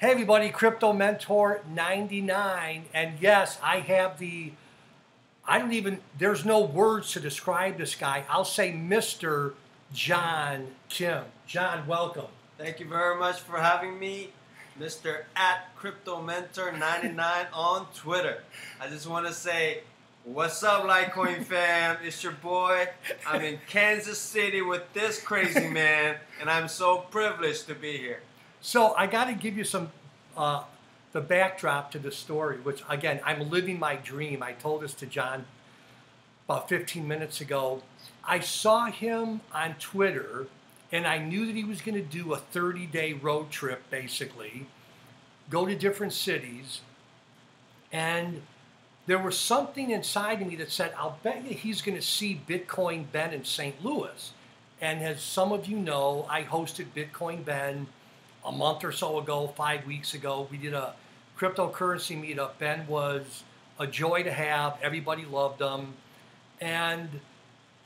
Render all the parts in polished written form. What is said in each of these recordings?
Hey everybody, Crypto Mentor 99, and yes, I have there's no words to describe this guy. I'll say Mr. John Kim. John, welcome. Thank you very much for having me, Mr. at Crypto Mentor 99 on Twitter. I just want to say, what's up, Litecoin fam? It's your boy. I'm in Kansas City with this crazy man, and I'm so privileged to be here. So I got to give you some the backdrop to the story, which again, I'm living my dream. I told this to John about 15 minutes ago. I saw him on Twitter, and I knew that he was going to do a 30-day road trip, basically, go to different cities, and there was something inside of me that said, I'll bet you he's going to see Bitcoin Ben in St. Louis. And as some of you know, I hosted Bitcoin Ben a month or so ago, 5 weeks ago. We did a cryptocurrency meetup. Ben was a joy to have. Everybody loved him. And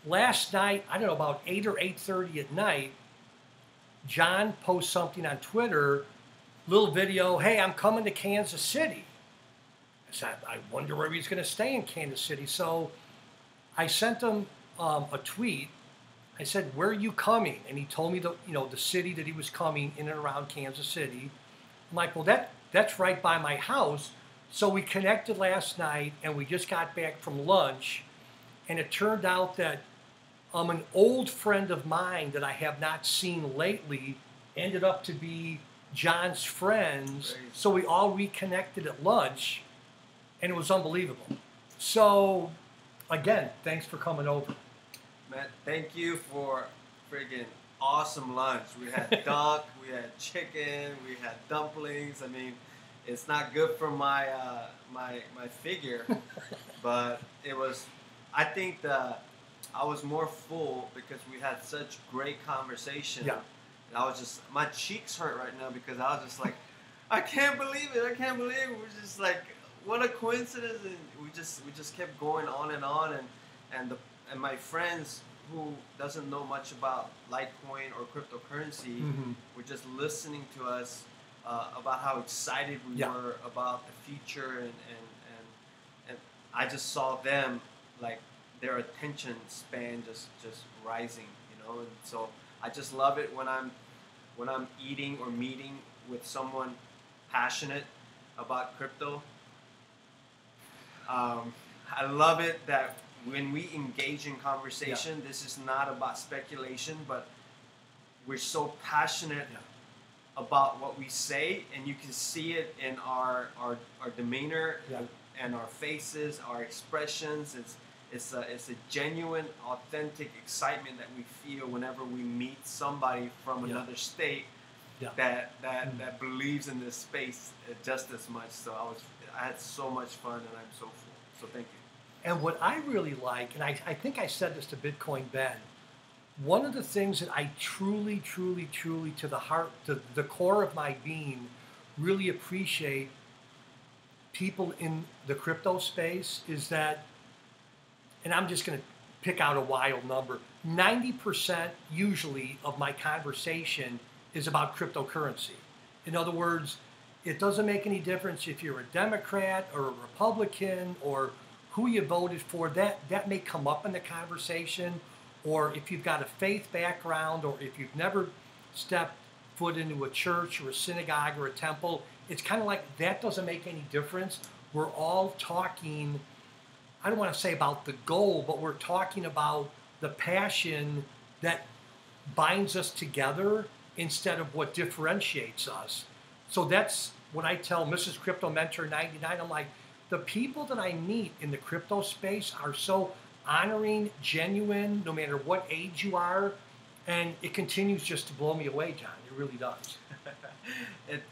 last night, I don't know, about 8 or 8:30 at night, John posts something on Twitter, little video, hey, I'm coming to Kansas City. I said, I wonder where he's going to stay in Kansas City. So I sent him a tweet. I said, where are you coming? And he told me the city that he was coming in and around Kansas City. I'm like, well, that's right by my house. So we connected last night, and we just got back from lunch. And it turned out that an old friend of mine that I have not seen lately ended up to be John's friends. Great. So we all reconnected at lunch, and it was unbelievable. So again, thanks for coming over. Man, thank you for friggin' awesome lunch. We had duck, we had chicken, we had dumplings. I mean, it's not good for my my figure, but it was. I think that I was more full because we had such great conversation. Yeah. And I was just, my cheeks hurt right now because I was just like, I can't believe it. I can't believe it. We're just like, what a coincidence. And we just kept going on, and my friends who doesn't know much about Litecoin or cryptocurrency were just listening to us about how excited we were about the future, and I just saw them, like, their attention span just rising, and so I just love it when I'm eating or meeting with someone passionate about crypto. I love it that when we engage in conversation, this is not about speculation, but we're so passionate about what we say, and you can see it in our demeanor and our faces, our expressions. It's a genuine, authentic excitement that we feel whenever we meet somebody from another state that believes in this space just as much. So I had so much fun, and I'm so full. So thank you. And what I really like, and I think I said this to Bitcoin Ben, one of the things that I truly, truly, truly, to the heart, to the core of my being, really appreciate people in the crypto space is that, and I'm just going to pick out a wild number, 90% usually of my conversation is about cryptocurrency. In other words, it doesn't make any difference if you're a Democrat or a Republican or who you voted for. That may come up in the conversation, or if you've got a faith background, or if you've never stepped foot into a church or a synagogue or a temple. It's kind of like that doesn't make any difference. We're all talking, I don't want to say about the goal, but we're talking about the passion that binds us together instead of what differentiates us. So that's what I tell Mrs. Crypto Mentor 99. I'm like, the people that I meet in the crypto space are so honoring, genuine, no matter what age you are, and it continues just to blow me away, John. It really does.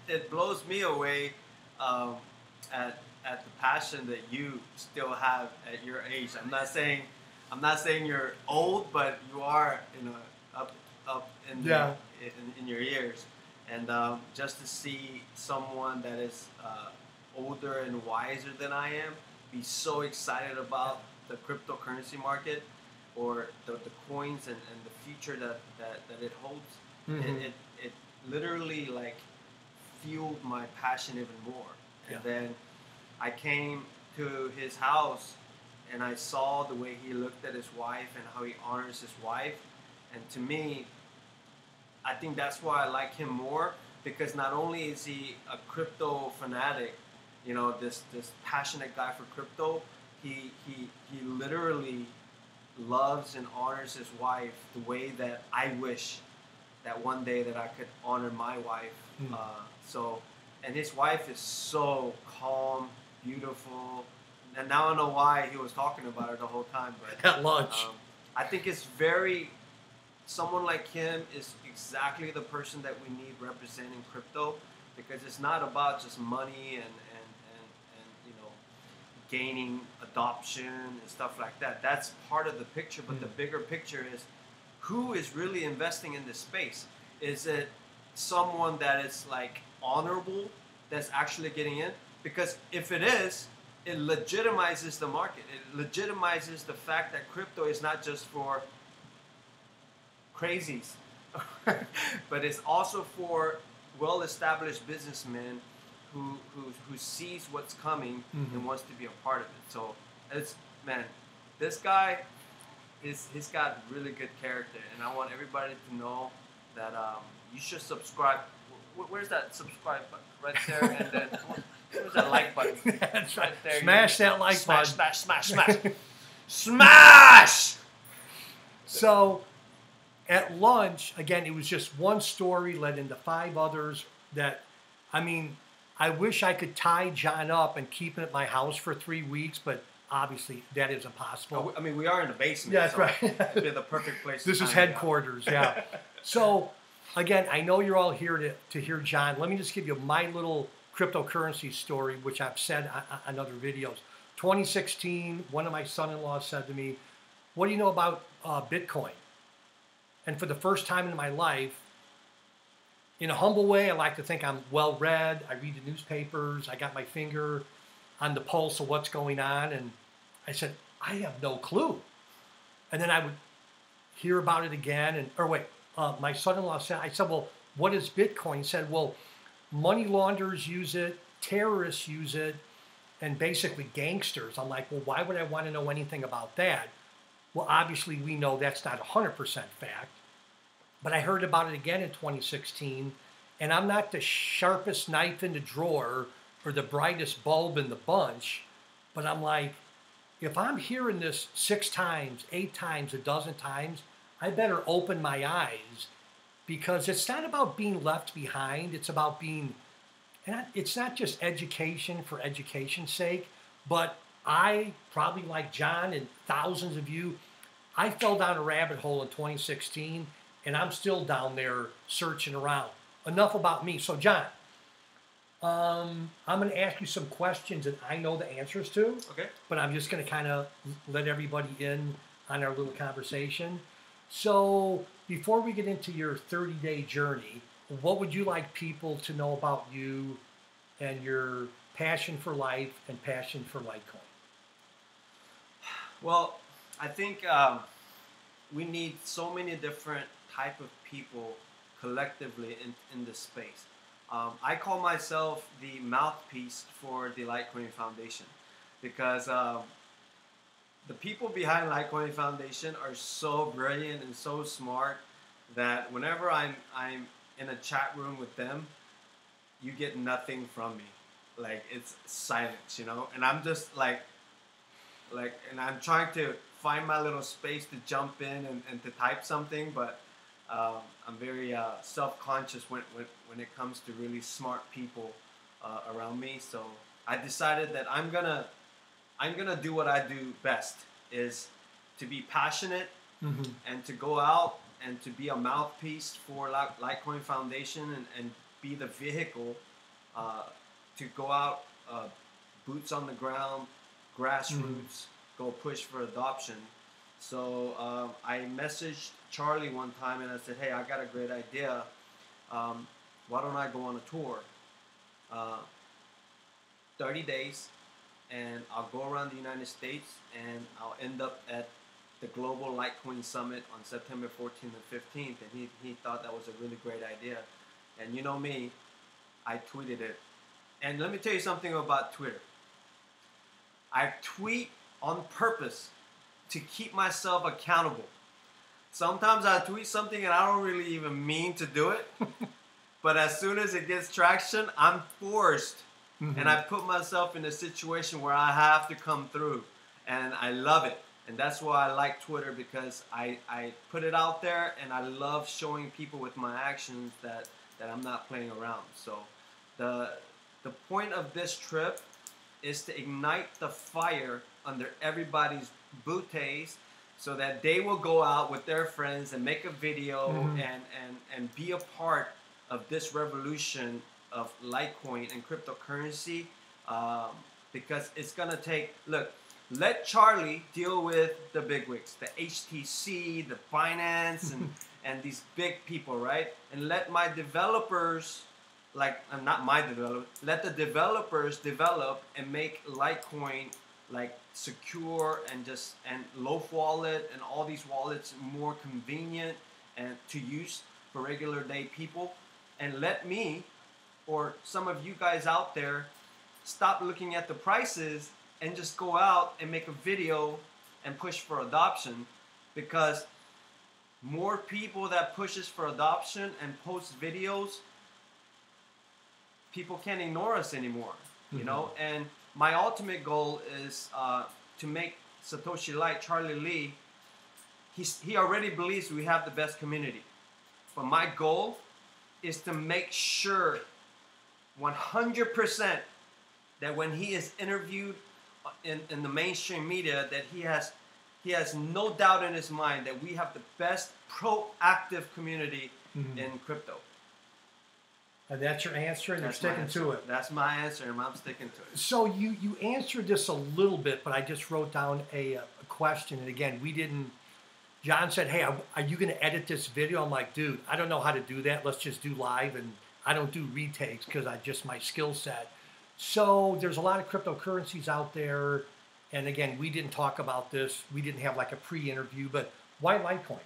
It blows me away at the passion that you still have at your age. I'm not saying you're old, but you are up in your years, and just to see someone that is older and wiser than I am be so excited about the cryptocurrency market or the coins and the future that it holds. It literally like fueled my passion even more. And Yeah. then I came to his house and I saw the way he looked at his wife and how he honors his wife. And to me, I think that's why I like him more, because not only is he a crypto fanatic, you know, this passionate guy for crypto, he literally loves and honors his wife the way that I wish that one day that I could honor my wife. Mm. And his wife is so calm, beautiful, and now I know why he was talking about her the whole time. But At lunch. I think it's someone like him is exactly the person that we need representing crypto, because it's not about just money and you know, gaining adoption and stuff like that. That's part of the picture, but the bigger picture is who is really investing in this space. Is it someone that is like honorable, that's actually getting in? Because if it is, it legitimizes the market. It legitimizes the fact that crypto is not just for crazies, but it's also for well-established businessmen who sees what's coming and wants to be a part of it. So this guy he's got really good character, and I want everybody to know that you should subscribe. Where's that subscribe button? Right there, and then where's that like button? That's right there. Smash that like button. Smash. Smash! So at lunch, again, it was just one story led into 5 others that, I mean, I wish I could tie John up and keep him at my house for 3 weeks, but obviously that is impossible. I mean, we are in the basement. Yeah, that's so right. It'd be the perfect place. This is headquarters, yeah. So, again, I know you're all here to hear John. Let me just give you my little cryptocurrency story, which I've said on other videos. 2016, one of my son-in-laws said to me, "What do you know about Bitcoin?" And for the first time in my life, in a humble way, I like to think I'm well-read. I read the newspapers. I got my finger on the pulse of what's going on. And I said, I have no clue. And then I would hear about it again. My son-in-law said, I said, well, what is Bitcoin? He said, well, money launderers use it, terrorists use it, and basically gangsters. I'm like, well, why would I want to know anything about that? Well, obviously, we know that's not 100% fact. But I heard about it again in 2016, and I'm not the sharpest knife in the drawer or the brightest bulb in the bunch, but I'm like, if I'm hearing this 6 times, 8 times, a dozen times, I better open my eyes, because it's not about being left behind. It's about being, and it's not just education for education's sake, but I, probably like John and thousands of you, I fell down a rabbit hole in 2016, and I'm still down there searching around. Enough about me. So, John, I'm going to ask you some questions that I know the answers to. Okay. But I'm just going to kind of let everybody in on our little conversation. So, before we get into your 30-day journey, what would you like people to know about you and your passion for life and passion for Litecoin? Well, I think we need so many different type of people collectively in this space. I call myself the mouthpiece for the Litecoin Foundation, because the people behind Litecoin Foundation are so brilliant and so smart that whenever I'm in a chat room with them, you get nothing from me. Like, it's silence, you know? And I'm just and I'm trying to find my little space to jump in and to type something, but I'm very self-conscious when it comes to really smart people around me. So I decided that I'm gonna do what I do best, is to be passionate and to go out and to be a mouthpiece for Litecoin Foundation and be the vehicle to go out, boots on the ground, grassroots, go push for adoption. So I messaged Charlie one time and I said, hey, I got a great idea. Why don't I go on a tour? 30 days, and I'll go around the United States, and I'll end up at the Global Litecoin Summit on September 14th and 15th. And he thought that was a really great idea. And you know me, I tweeted it. And let me tell you something about Twitter. I tweet on purpose to keep myself accountable. Sometimes I tweet something and I don't really even mean to do it. But as soon as it gets traction, I'm forced. And I put myself in a situation where I have to come through. And I love it. And that's why I like Twitter, because I put it out there and I love showing people with my actions that I'm not playing around. So the point of this trip is to ignite the fire under everybody's booties so that they will go out with their friends and make a video and be a part of this revolution of Litecoin and cryptocurrency, because it's gonna take, look, let Charlie deal with the bigwigs, the HTC, the Binance, and these big people, right? And let my developers, not my developers, let the developers develop and make Litecoin like secure and Loaf Wallet and all these wallets more convenient and to use for regular day people. And let me, or some of you guys out there, stop looking at the prices and just go out and make a video and push for adoption, because more people that pushes for adoption and posts videos, people can't ignore us anymore, you know? And my ultimate goal is to make Satoshi Light, Charlie Lee, he already believes we have the best community. But my goal is to make sure 100% that when he is interviewed in the mainstream media, that he has no doubt in his mind that we have the best proactive community in crypto. And that's your answer, and you're sticking to it. That's my answer, and I'm sticking to it. So you answered this a little bit, but I just wrote down a question. And again, John said, hey, are you going to edit this video? I'm like, dude, I don't know how to do that. Let's just do live. And I don't do retakes because my skill set. So there's a lot of cryptocurrencies out there. And again, we didn't talk about this. We didn't have like a pre-interview, but why Litecoin?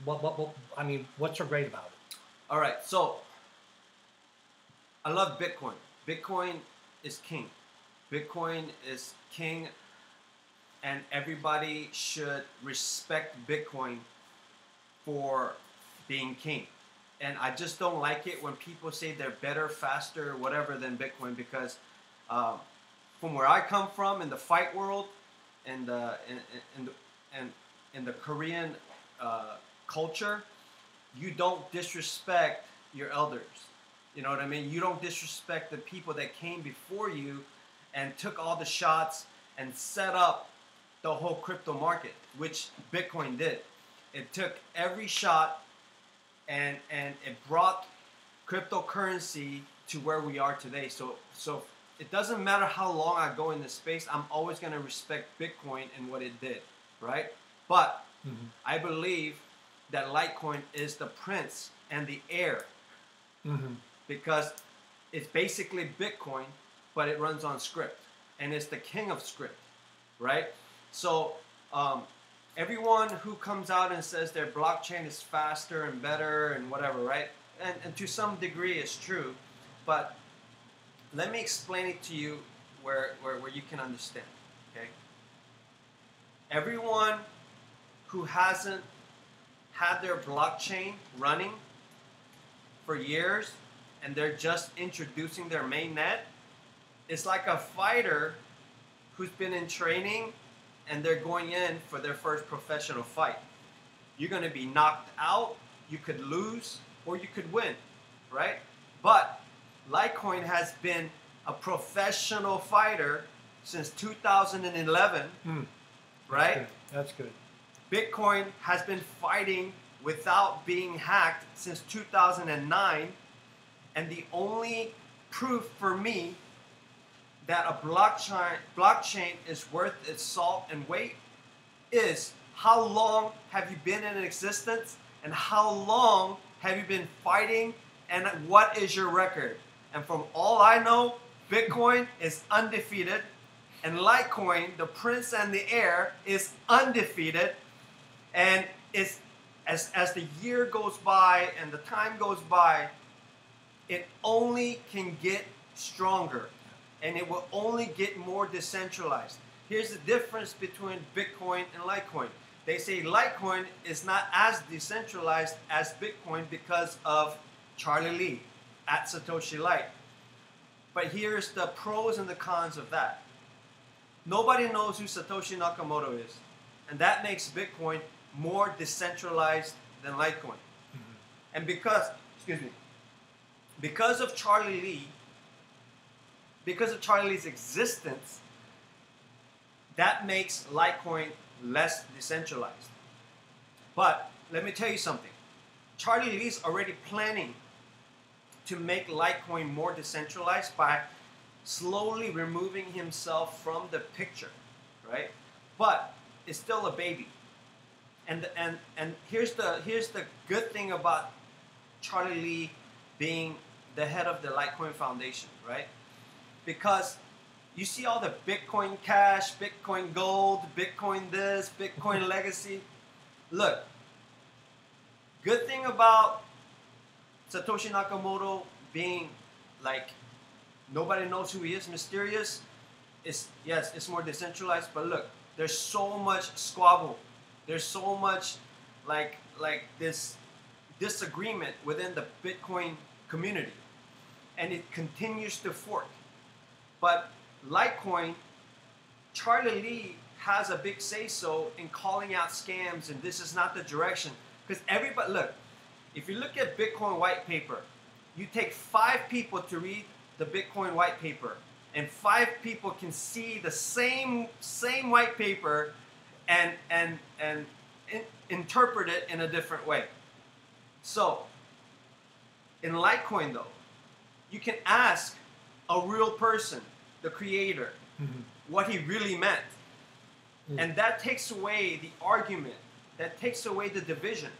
What's so great about it? All right. So I love Bitcoin. Bitcoin is king. Bitcoin is king, and everybody should respect Bitcoin for being king. And I just don't like it when people say they're better, faster, whatever than Bitcoin, because from where I come from in the fight world and in the Korean culture, you don't disrespect your elders. You know what I mean? You don't disrespect the people that came before you and took all the shots and set up the whole crypto market, which Bitcoin did. It took every shot and it brought cryptocurrency to where we are today. So it doesn't matter how long I go in this space, I'm always going to respect Bitcoin and what it did, right? But I believe that Litecoin is the prince and the heir, because it's basically Bitcoin, but it runs on script, and it's the king of script, right? So everyone who comes out and says their blockchain is faster and better and whatever, right? And to some degree it's true, but let me explain it to you where you can understand, okay? Everyone who hasn't had their blockchain running for years and they're just introducing their mainnet, it's like a fighter who's been in training and they're going in for their first professional fight. You're going to be knocked out, you could lose, or you could win, right? But Litecoin has been a professional fighter since 2011, right? That's good. Bitcoin has been fighting without being hacked since 2009, and the only proof for me that a blockchain is worth its salt and weight is how long have you been in existence and how long have you been fighting and what is your record. And from all I know, Bitcoin is undefeated and Litecoin, the prince and the heir, is undefeated. And it's, as the year goes by and the time goes by, it only can get stronger, and it will only get more decentralized. Here's the difference between Bitcoin and Litecoin. They say Litecoin is not as decentralized as Bitcoin because of Charlie Lee at Satoshi Lite. But here's the pros and the cons of that. Nobody knows who Satoshi Nakamoto is, and that makes Bitcoin more decentralized than Litecoin. And because of Charlie Lee, because of Charlie Lee's existence, that makes Litecoin less decentralized. But let me tell you something. Charlie Lee's already planning to make Litecoin more decentralized by slowly removing himself from the picture, right? But it's still a baby. And here's the good thing about Charlie Lee being the head of the Litecoin Foundation, right? Because you see all the Bitcoin Cash, Bitcoin Gold, Bitcoin this, Bitcoin Legacy. Look, good thing about Satoshi Nakamoto being like, nobody knows who he is, mysterious, is, yes, it's more decentralized, but look, there's so much squabble. There's so much like this disagreement within the Bitcoin community, and it continues to fork. But Litecoin, Charlie Lee has a big say-so in calling out scams, and this is not the direction. Because everybody, look, if you look at Bitcoin white paper, you take 5 people to read the Bitcoin white paper, and 5 people can see the same white paper and interpret it in a different way. So, in Litecoin though, you can ask a real person, the creator, what he really meant. And that takes away the argument. That takes away the division.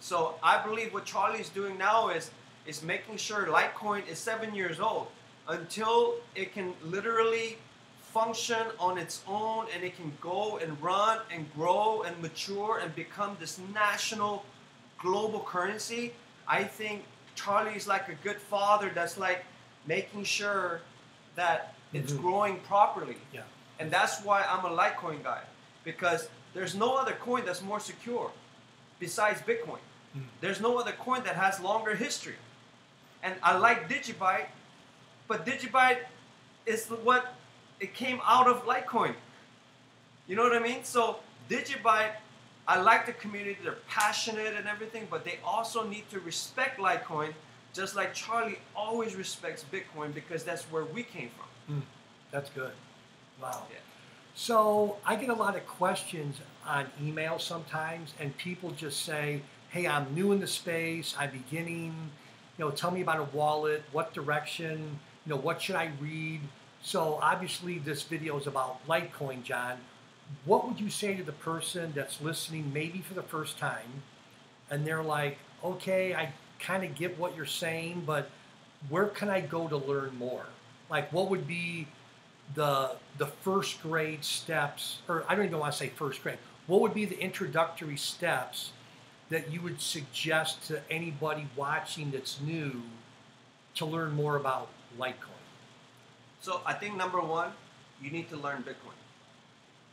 So I believe what Charlie's doing now is making sure Litecoin is 7 years old until it can literally function on its own, and it can go and run and grow and mature and become this national global currency. I think Charlie is like a good father that's like making sure that it's growing properly. Yeah. And that's why I'm a Litecoin guy, because there's no other coin that's more secure besides Bitcoin. There's no other coin that has longer history. And I like Digibyte, but Digibyte is what it came out of Litecoin. You know what I mean? So Digibyte, I like the community, they're passionate and everything, but they also need to respect Litecoin, just like Charlie always respects Bitcoin, because that's where we came from. That's good. Wow. Yeah. So I get a lot of questions on email sometimes, and people just say, hey, I'm new in the space, I'm beginning, tell me about a wallet, what direction, what should I read? So obviously this video is about Litecoin, John. What would you say to the person that's listening maybe for the first time, and they're like, okay, I kind of get what you're saying, but where can I go to learn more? Like, what would be the first grade steps, or I don't even want to say first grade, what would be the introductory steps that you would suggest to anybody watching that's new to learn more about Litecoin? So I think number one, you need to learn Bitcoin.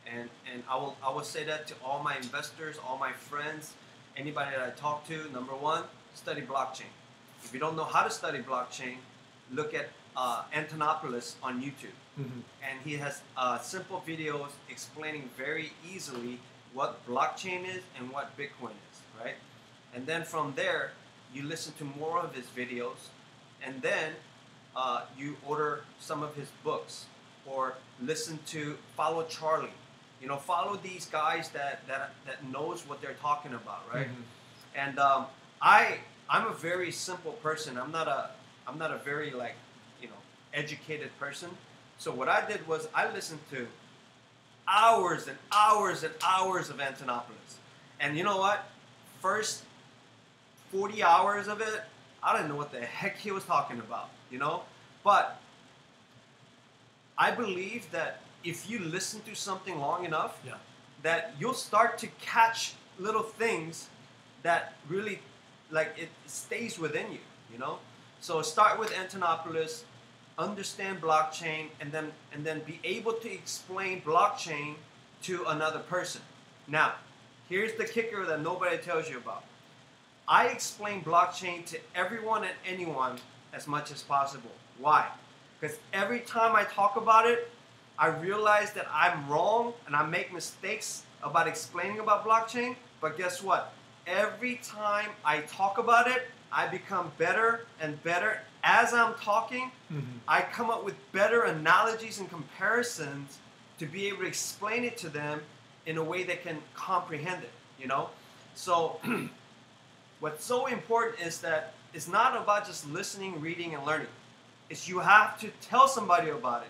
And I will say that to all my investors, all my friends, anybody that I talk to. Number one, study blockchain. If you don't know how to study blockchain, look at Antonopoulos on YouTube. And he has simple videos explaining very easily what blockchain is and what Bitcoin is, right? And then from there, you listen to more of his videos, and then you order some of his books, or follow Charlie. Follow these guys that knows what they're talking about, right? And I'm a very simple person. I'm not a very educated person. So what I did was I listened to hours and hours and hours of Antonopoulos. And you know what? First 40 hours of it, I didn't know what the heck he was talking about, But I believe that if you listen to something long enough, that you'll start to catch little things that really, it stays within you, So start with Antonopoulos, understand blockchain, and then be able to explain blockchain to another person. Now, here's the kicker that nobody tells you about. I explain blockchain to everyone and anyone as much as possible. Why? Because every time I talk about it, I realize that I'm wrong and I make mistakes about explaining about blockchain. But guess what? Every time I talk about it, I become better and better. As I'm talking, I come up with better analogies and comparisons to be able to explain it to them in a way that can comprehend it, you know? So what's so important is that it's not about just listening, reading, and learning. It's you have to tell somebody about it.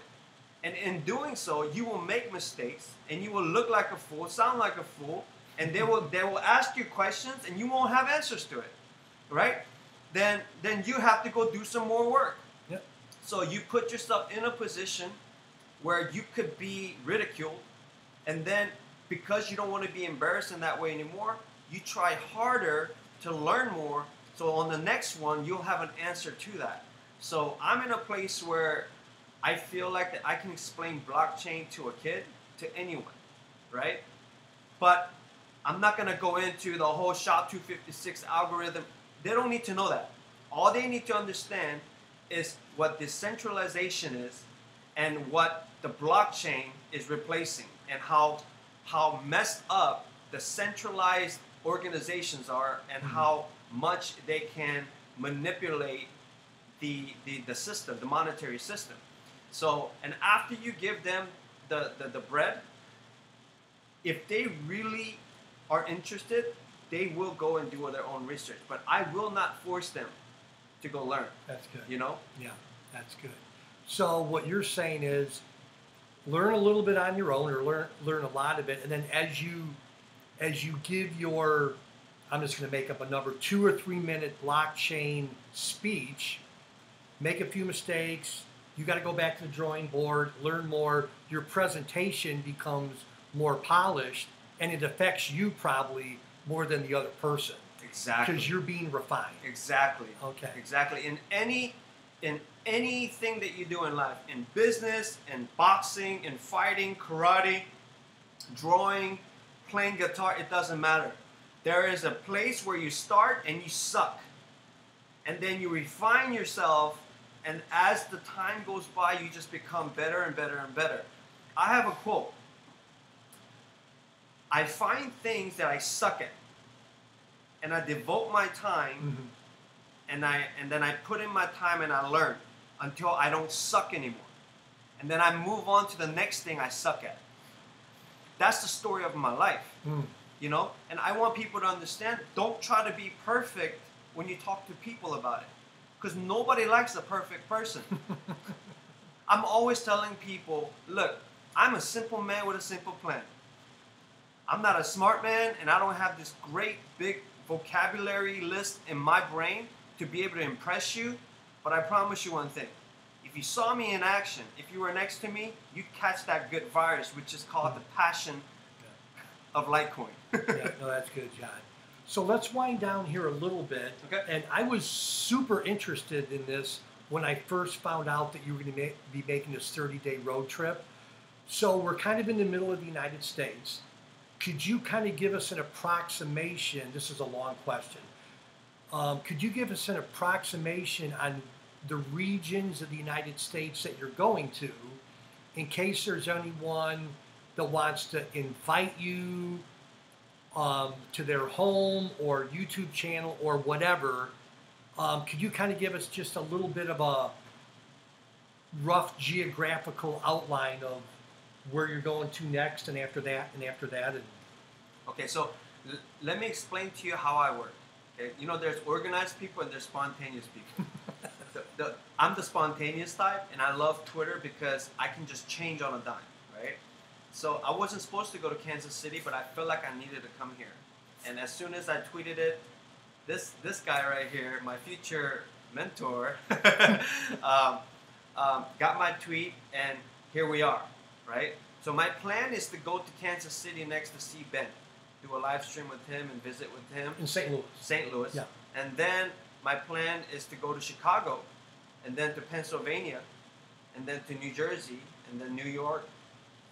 And in doing so, you will make mistakes, and you will look like a fool, sound like a fool, and they will ask you questions, and you won't have answers to it, right? Then you have to go do some more work. Yep. So you put yourself in a position where you could be ridiculed, and then because you don't want to be embarrassed in that way anymore, you try harder to learn more, so on the next one, you'll have an answer to that. So I'm in a place where I feel like that I can explain blockchain to a kid, to anyone, right? But I'm not going to go into the whole SHA-256 algorithm. They don't need to know that. All they need to understand is what decentralization is and what the blockchain is replacing, and how messed up the centralized organizations are, and how much they can manipulate the system, the monetary system. So, and after you give them the bread, if they really are interested, they will go and do their own research. But I will not force them to go learn. That's good. You know? Yeah, that's good. So what you're saying is learn a little bit on your own, or learn a lot of it, and then as you give your, I'm just going to make up a number, 2 or 3 minute blockchain speech, make a few mistakes, you got to go back to the drawing board, learn more, your presentation becomes more polished, and it affects you probably more than the other person. Exactly. Because you're being refined. Exactly. Okay. Exactly. In anything that you do in life, in business, in boxing, in fighting, karate, drawing, playing guitar, it doesn't matter. There is a place where you start and you suck. And then you refine yourself, and as the time goes by, you just become better and better and better. I have a quote. I find things that I suck at, and I devote my time, and then I put in my time and I learn until I don't suck anymore. And then I move on to the next thing I suck at. That's the story of my life, you know? And I want people to understand, don't try to be perfect when you talk to people about it, because nobody likes a perfect person. I'm always telling people, look, I'm a simple man with a simple plan. I'm not a smart man, and I don't have this great big vocabulary list in my brain to be able to impress you, but I promise you one thing. If you saw me in action, if you were next to me, you'd catch that good virus, which is called the passion of Litecoin. Yeah, no, that's good, John. So let's wind down here a little bit. Okay. And I was super interested in this when I first found out that you were going to be making this 30-day road trip. So we're kind of in the middle of the United States. Could you kind of give us an approximation? This is a long question. Could you give us an approximation on the regions of the United States that you're going to, in case there's anyone that wants to invite you to their home or YouTube channel or whatever? Could you kind of give us just a little bit of a rough geographical outline of where you're going to next, and after that, and after that? And Okay, so let me explain to you how I work. Okay, you know, there's organized people and there's spontaneous people. I'm the spontaneous type, and I love Twitter because I can just change on a dime, right? So I wasn't supposed to go to Kansas City, but I felt like I needed to come here. And as soon as I tweeted it, this guy right here, my future mentor, got my tweet, and here we are, right? So my plan is to go to Kansas City next to see Ben, do a live stream with him and visit with him. in St. Louis. St. Louis. Yeah. And then my plan is to go to Chicago, and then to Pennsylvania, and then to New Jersey, and then New York,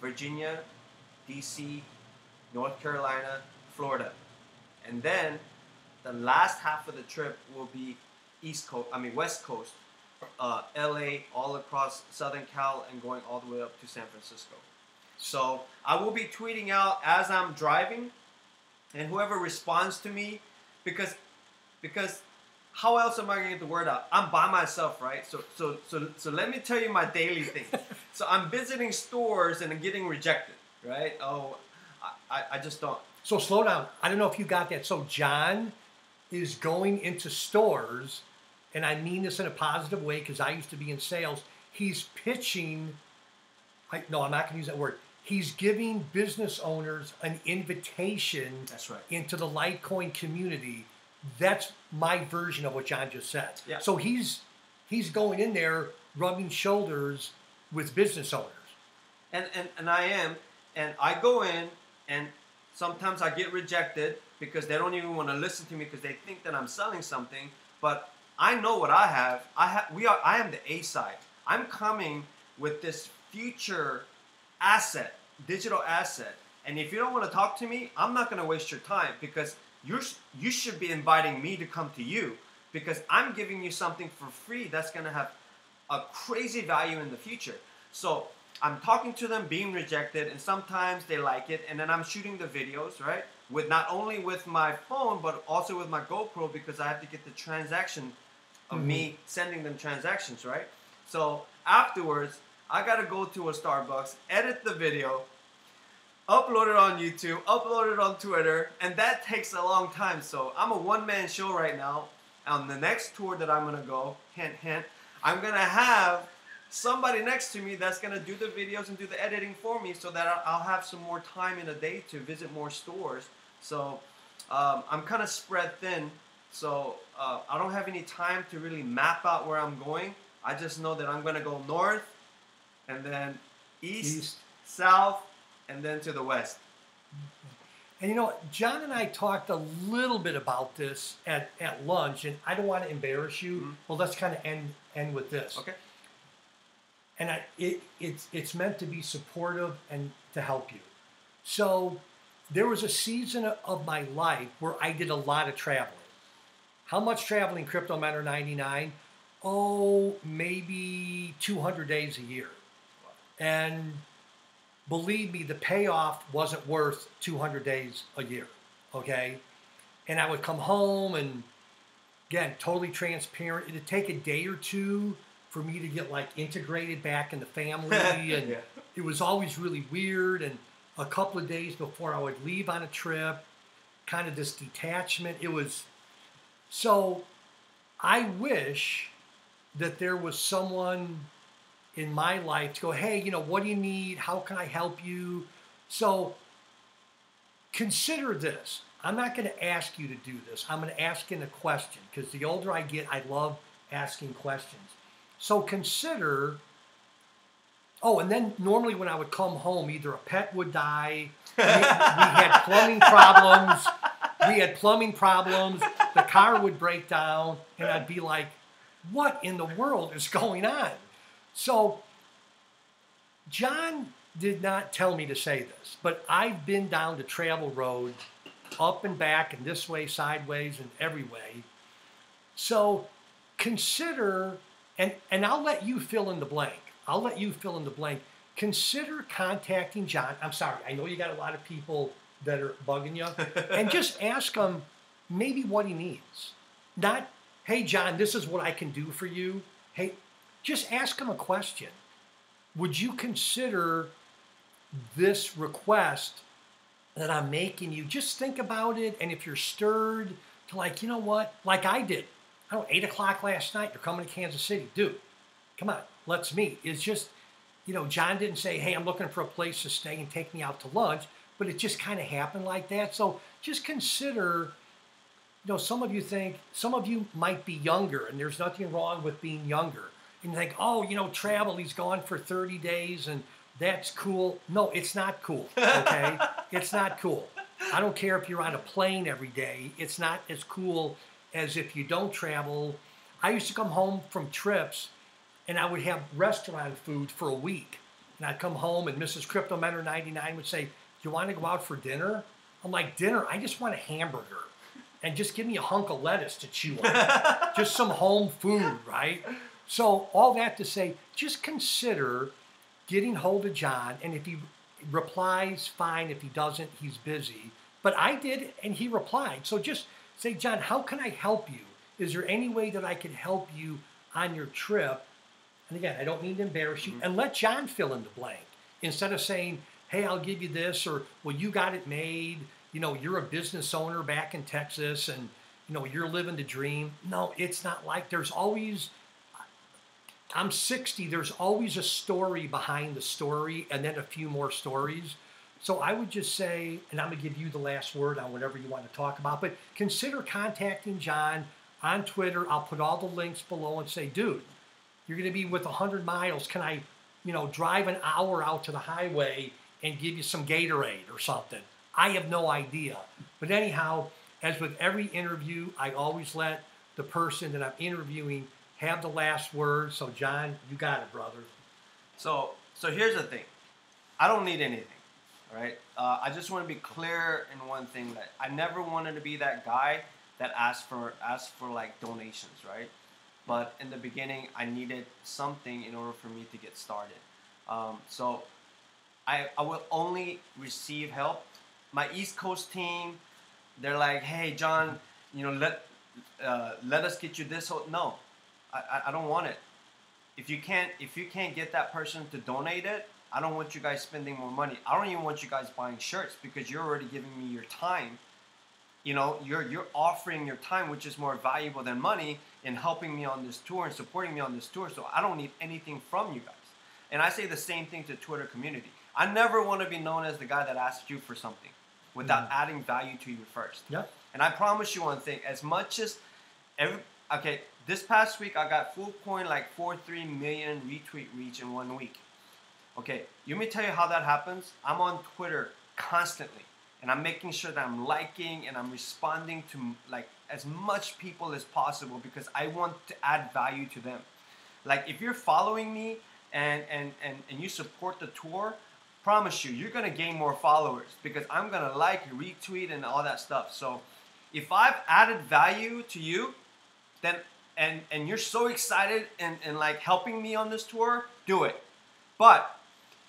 Virginia, DC, North Carolina, Florida. And then the last half of the trip will be West Coast, LA, all across Southern Cal, and going all the way up to San Francisco. So I will be tweeting out as I'm driving, and whoever responds to me, because how else am I gonna get the word out? I'm by myself, right? So let me tell you my daily thing. So I'm visiting stores and I'm getting rejected, right? Oh, I just don't. So slow down. I don't know if you got that. So John is going into stores, and I mean this in a positive way because I used to be in sales. He's pitching. No, I'm not going to use that word. He's giving business owners an invitation. That's right. Into the Litecoin community. That's my version of what John just said. Yeah. So he's going in there rubbing shoulders with business owners. And I am, and I go in, and sometimes I get rejected because they don't even want to listen to me because they think that I'm selling something. But I know what I have. I am the A side. I'm coming with this future asset, digital asset. And if you don't want to talk to me, I'm not going to waste your time, because you should be inviting me to come to you, because I'm giving you something for free that's going to have a crazy value in the future. So I'm talking to them, being rejected, and sometimes they like it, and then I'm shooting the videos, right? With not only with my phone, but also with my GoPro, because I have to get the transaction of me sending them transactions, right? So afterwards, I gotta go to a Starbucks, edit the video, upload it on YouTube, upload it on Twitter, and that takes a long time. So I'm a one-man show right now. On the next tour that I'm gonna go, hint, hint, I'm gonna have somebody next to me that's gonna do the videos and do the editing for me, so that I'll have some more time in a day to visit more stores. So I'm kind of spread thin. So I don't have any time to really map out where I'm going. I just know that I'm gonna go north, and then east, south, and then to the west. And you know, John and I talked a little bit about this at lunch, and I don't want to embarrass you. Well, let's kind of end with this. Okay. And it's meant to be supportive and to help you. So there was a season of my life where I did a lot of traveling. How much traveling, Crypto Mentor 99? Oh, maybe 200 days a year. And believe me, the payoff wasn't worth 200 days a year, okay? And I would come home, and again, totally transparent. It'd take a day or two for me to get like integrated back in the family, and it was always really weird. And a couple of days before I would leave on a trip, kind of this detachment. It was, so I wish that there was someone in my life to go, hey, you know, what do you need? How can I help you? So consider this. I'm not going to ask you to do this. I'm going to ask in a question, because the older I get, I love asking questions. So consider, oh, and then normally when I would come home, either a pet would die, we had plumbing problems, the car would break down, and I'd be like, what in the world is going on? So John did not tell me to say this, but I've been down the travel road, up and back and this way, sideways, and every way. So consider, and I'll let you fill in the blank. Consider contacting John. I'm sorry, I know you got a lot of people that are bugging you, and just ask him maybe what he needs. Not, hey, John, this is what I can do for you. Hey, just ask him a question. Would you consider this request that I'm making you? Just think about it, and if you're stirred to, like, you know what, like I did, I don't know, 8 o'clock last night, you're coming to Kansas City. Dude, come on, let's meet. It's just, you know, John didn't say, hey, I'm looking for a place to stay and take me out to lunch, but it just kind of happened like that. So just consider, you know, some of you might be younger, and there's nothing wrong with being younger. And you think, oh, you know, travel, he's gone for 30 days, and that's cool. No, it's not cool, okay? It's not cool. I don't care if you're on a plane every day. It's not as cool as if you don't travel. I used to come home from trips and I would have restaurant food for a week. And I'd come home and Mrs. Crypto Mentor 99 would say, "Do you want to go out for dinner?" I'm like, "Dinner? I just want a hamburger. And just give me a hunk of lettuce to chew on." Just some home food, right? So all that to say, just consider getting hold of John. And if he replies, fine. If he doesn't, he's busy. But I did, and he replied. So just say, "John, how can I help you? Is there any way that I can help you on your trip?" And again, I don't mean to embarrass you. And let John fill in the blank. Instead of saying, "Hey, I'll give you this," or, "Well, you got it made. You know, you're a business owner back in Texas and, you know, you're living the dream." No, it's not like there's always, I'm 60, there's always a story behind the story and then a few more stories. So I would just say, and I'm going to give you the last word on whatever you want to talk about, but consider contacting John on Twitter. I'll put all the links below and say, "Dude, you're going to be with 100 miles. Can I, you know, drive an hour out to the highway and give you some Gatorade or something?" I have no idea. But anyhow, as with every interview, I always let the person that I'm interviewing have the last word. So John, you got it, brother. So here's the thing. I don't need anything, all right? I just want to be clear in one thing, that I never wanted to be that guy that asked for like donations, right? But in the beginning, I needed something in order for me to get started. So I will only receive help. My East Coast team, they're like, "Hey, John, you know, let us get you this." No, I don't want it. If you can't get that person to donate it, I don't want you guys spending more money. I don't even want you guys buying shirts, because you're already giving me your time. You know, you're offering your time, which is more valuable than money, in helping me on this tour and supporting me on this tour. So I don't need anything from you guys. And I say the same thing to Twitter community. I never want to be known as the guy that asked you for something without adding value to you first. Yep. And I promise you one thing, as much as this past week I got full point like 4.3 million retweet reach in 1 week. Okay, let me tell you how that happens. I'm on Twitter constantly, and I'm making sure that I'm liking and I'm responding to like as much people as possible, because I want to add value to them. Like, if you're following me and you support the tour, promise you're gonna gain more followers, because I'm gonna like, retweet, and all that stuff. So if I've added value to you, then and you're so excited and like helping me on this tour, do it. But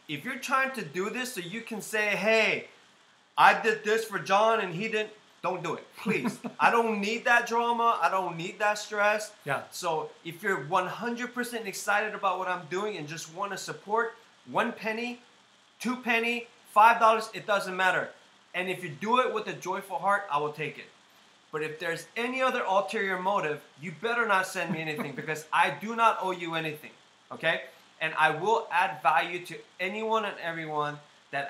if you're trying to do this so you can say, "Hey, I did this for John and he didn't," don't do it, please. I don't need that drama. I don't need that stress. Yeah. So if you're 100% excited about what I'm doing and just want to support, 1 penny, 2 penny, $5, it doesn't matter. And if you do it with a joyful heart, I will take it. But if there's any other ulterior motive, you better not send me anything, because I do not owe you anything, okay? And I will add value to anyone and everyone that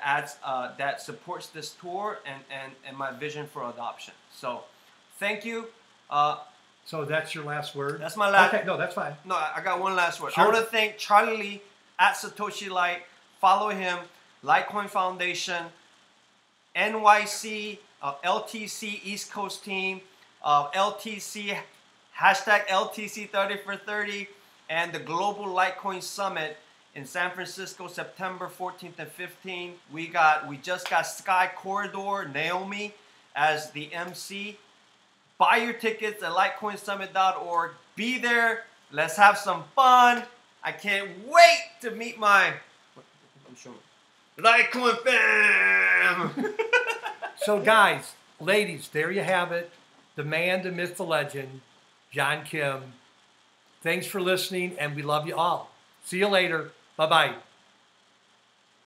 that supports this tour and my vision for adoption. So, thank you. So that's your last word? That's my last. Okay, no, that's fine. No, I got one last word. Sure. I want to thank Charlie Lee at Satoshi Light. Follow him. Litecoin Foundation, NYC, LTC East Coast team, LTC, hashtag LTC 30 for 30, and the Global Litecoin Summit in San Francisco, September 14th and 15th. We just got Sky Corridor, Naomi, as the MC. Buy your tickets at litecoinsummit.org. Be there. Let's have some fun. I can't wait to meet my Litecoin fam. So guys, ladies, there you have it. The man, the myth, the legend, John Kim. Thanks for listening, and we love you all. See you later. Bye-bye.